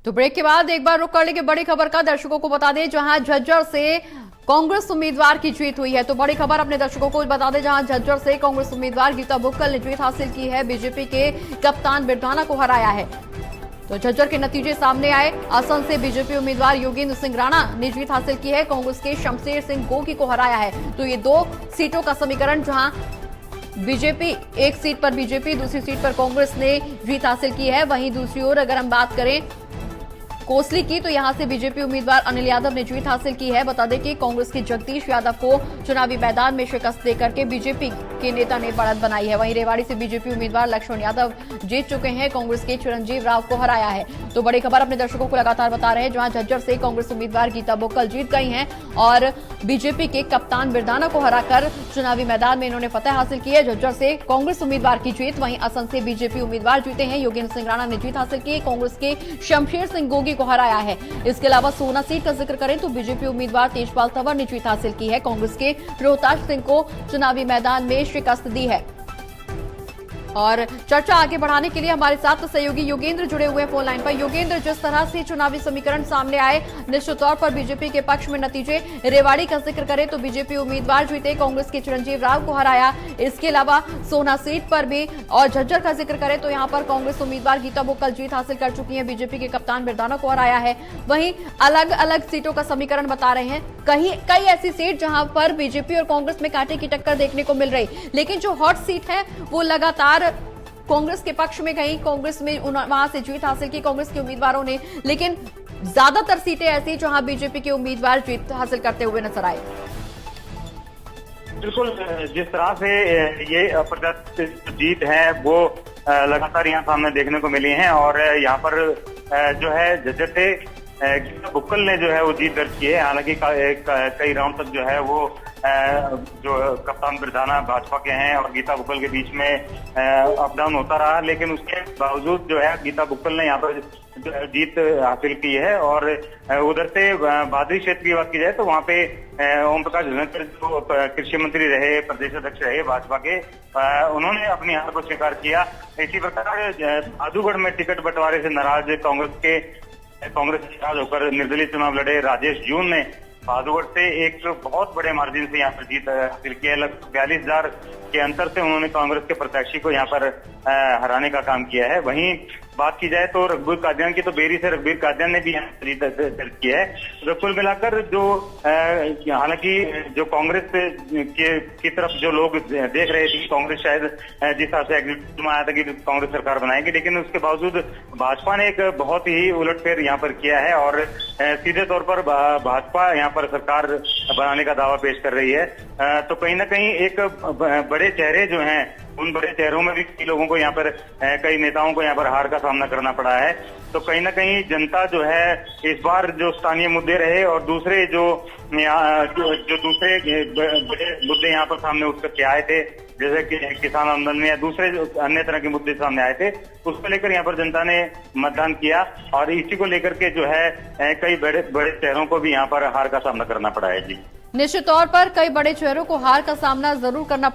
तो ब्रेक के बाद एक बार रुक कर लेंगे बड़ी खबर का। दर्शकों को बता दें जहां झज्जर से कांग्रेस उम्मीदवार की जीत हुई है, तो बड़ी खबर अपने दर्शकों को बता दें जहां झज्जर से कांग्रेस उम्मीदवार गीता बुक्कल ने जीत हासिल की है, बीजेपी के कप्तान बिरधाना को हराया है। तो झज्जर के नतीजे सामने आए। असम से बीजेपी उम्मीदवार योगेंद्र सिंह राणा ने जीत हासिल की है, कांग्रेस के शमशेर सिंह गोगी को हराया है। तो ये दो सीटों का समीकरण जहां बीजेपी एक सीट पर बीजेपी, दूसरी सीट पर कांग्रेस ने जीत हासिल की है। वहीं दूसरी ओर अगर हम बात करें कोसली की, तो यहां से बीजेपी उम्मीदवार अनिल यादव ने जीत हासिल की है। बता दें कि कांग्रेस के जगदीश यादव को चुनावी मैदान में शिकस्त देकर के बीजेपी के नेता ने बढ़त बनाई है। वहीं रेवाड़ी से बीजेपी उम्मीदवार लक्ष्मण यादव जीत चुके हैं, कांग्रेस के चिरंजीव राव को हराया है। तो बड़ी खबर अपने दर्शकों को लगातार बता रहे हैं जहां झज्जर से कांग्रेस उम्मीदवार गीता बुक्कल जीत गई हैं और बीजेपी के कप्तान बिरधाना को हराकर चुनावी मैदान में इन्होंने फतह हासिल की है। झज्जर से कांग्रेस उम्मीदवार की जीत, वहीं असम से बीजेपी उम्मीदवार जीते हैं, योगेंद्र सिंह राणा ने जीत हासिल की है, कांग्रेस के शमशेर सिंह गोगी को हराया है। इसके अलावा सोना सीट का जिक्र करें तो बीजेपी उम्मीदवार तेजपाल तंवर ने जीत हासिल की है, कांग्रेस के रोहताज सिंह को चुनावी मैदान में शिकस्त दी है। और चर्चा आगे बढ़ाने के लिए हमारे साथ सहयोगी योगेंद्र जुड़े हुए हैं फोन लाइन पर। योगेंद्र, जिस तरह से चुनावी समीकरण सामने आए, निश्चित तौर पर बीजेपी के पक्ष में नतीजे, रेवाड़ी का जिक्र करें तो बीजेपी उम्मीदवार जीते, कांग्रेस के चिरंजीव राव को हराया। इसके अलावा सोना सीट पर भी और झज्जर का जिक्र करें तो यहां पर कांग्रेस उम्मीदवार गीता बुक्कल जीत हासिल कर चुकी है, बीजेपी के कप्तान बिरधाना को हराया है। वहीं अलग अलग सीटों का समीकरण बता रहे हैं, कई ऐसी सीट जहां पर बीजेपी और कांग्रेस में कांटे की टक्कर देखने को मिल रही, लेकिन जो हॉट सीट है वो लगातार कांग्रेस के पक्ष में गई, कांग्रेस में वहां से जीत हासिल की कांग्रेस के उम्मीदवारों ने, लेकिन ज्यादातर सीटें ऐसी जहां बीजेपी के उम्मीदवार जीत हासिल करते हुए नजर आए। बिल्कुल, जिस तरह से ये अप्रत्याशित जीत है वो लगातार यहाँ सामने देखने को मिली है और यहाँ पर जो है झज्जर से गीता बुक्कल ने जो है वो जीत दर्ज की है। हालांकि कई राउंड तक जो है वो जो कप्तान बिरधाना भाजपा के हैं और गीता बुक्कल के बीच में अप डाउन होता रहा, लेकिन उसके बावजूद जो है गीता बुक्कल ने यहाँ पर जीत हासिल की है। और उधर से बादरी क्षेत्र की बात की जाए तो वहाँ पे ओम प्रकाश धनखड़ जो कृषि मंत्री रहे, प्रदेश अध्यक्ष रहे भाजपा के, उन्होंने अपनी हार को स्वीकार किया। इसी प्रकार भादुगढ़ में टिकट बंटवारे से नाराज कांग्रेस नाराज होकर निर्दलीय चुनाव लड़े राजेश जून ने भादुगढ़ से एक बहुत बड़े मार्जिन से यहाँ पर जीत हासिल की है। लगभग 42,000 के अंतर से उन्होंने कांग्रेस के प्रत्याशी को यहाँ पर हराने का काम किया है। वहीं बात की जाए तो रघुबीर कादियान की, तो बेरी से रघुबीर कादियान ने भी यहाँ जीत दर्ज की है। तो कुल मिलाकर जो हालांकि जो कांग्रेस की तरफ जो लोग देख रहे थे, कांग्रेस शायद जिस हिसाब से एग्जीक्यूटिव में आया था कि कांग्रेस सरकार बनाएगी, लेकिन उसके बावजूद भाजपा ने एक बहुत ही उलटफेर यहाँ पर किया है और सीधे तौर पर भाजपा यहाँ पर सरकार बनाने का दावा पेश कर रही है। तो कहीं ना कहीं एक बड़े चेहरे जो हैं, उन बड़े चेहरों में भी कई लोगों को यहाँ पर, कई नेताओं को यहाँ पर हार का सामना करना पड़ा है। तो कहीं ना कहीं जनता जो है इस बार जो स्थानीय मुद्दे रहे और दूसरे जो दूसरे बड़े मुद्दे यहाँ पर सामने उठ करके आए थे, जैसे कि किसान आंदोलन या दूसरे जो अन्य तरह के मुद्दे सामने आए थे, उसको लेकर यहाँ पर जनता ने मतदान किया और इसी को लेकर के जो है कई बड़े चेहरों को भी यहाँ पर हार का सामना करना पड़ा है। जी, निश्चित तौर पर कई बड़े चेहरों को हार का सामना जरूर करना